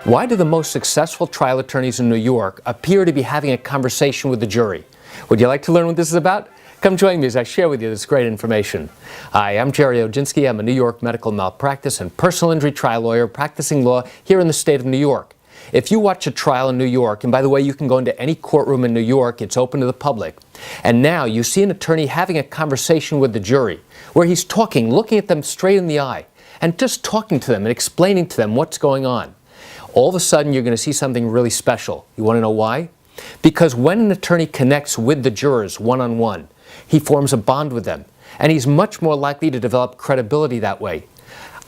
Why do the most successful trial attorneys in New York appear to be having a conversation with the jury? Would you like to learn what this is about? Come join me as I share with you this great information. Hi, I'm Gerry Oginski. I'm a New York medical malpractice and personal injury trial lawyer practicing law here in the state of New York. If you watch a trial in New York, and by the way, you can go into any courtroom in New York, it's open to the public, and now you see an attorney having a conversation with the jury, where he's talking, looking at them straight in the eye, and just talking to them and explaining to them what's going on. All of a sudden, you're going to see something really special. You want to know why? Because when an attorney connects with the jurors one-on-one, he forms a bond with them, and he's much more likely to develop credibility that way.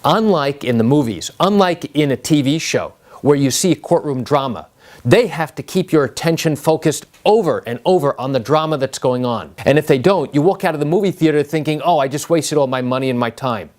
Unlike in the movies, unlike in a TV show, where you see courtroom drama, they have to keep your attention focused over and over on the drama that's going on. And if they don't, you walk out of the movie theater thinking, oh, I just wasted all my money and my time.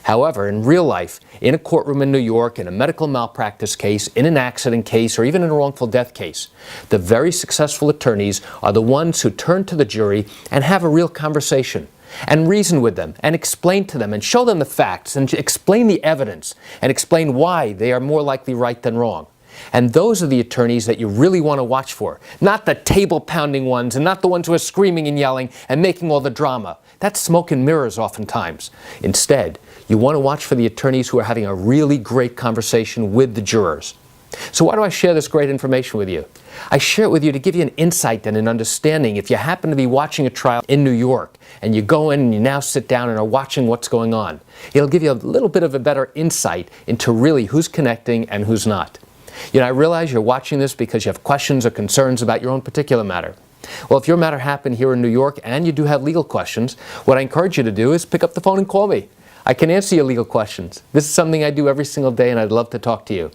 However, in real life, in a courtroom in New York, in a medical malpractice case, in an accident case, or even in a wrongful death case, the very successful attorneys are the ones who turn to the jury and have a real conversation, and reason with them, and explain to them, and show them the facts, and explain the evidence, and explain why they are more likely right than wrong. And those are the attorneys that you really want to watch for. Not the table-pounding ones, and not the ones who are screaming and yelling and making all the drama. That's smoke and mirrors oftentimes. Instead, you want to watch for the attorneys who are having a really great conversation with the jurors. So why do I share this great information with you? I share it with you to give you an insight and an understanding. If you happen to be watching a trial in New York, and you go in and you now sit down and are watching what's going on, it'll give you a little bit of a better insight into really who's connecting and who's not. You know, I realize you're watching this because you have questions or concerns about your own particular matter. Well, if your matter happened here in New York and you do have legal questions, what I encourage you to do is pick up the phone and call me. I can answer your legal questions. This is something I do every single day, and I'd love to talk to you.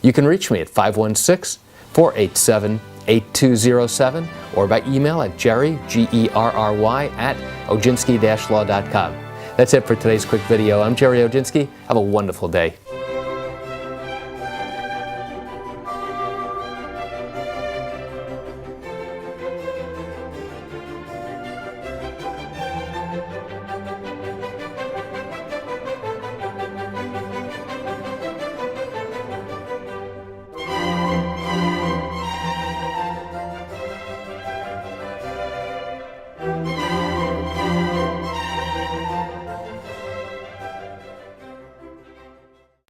You can reach me at 516-487-8207 or by email at Gerry, Gerry, at Oginski-law.com. That's it for today's quick video. I'm Gerry Oginski. Have a wonderful day.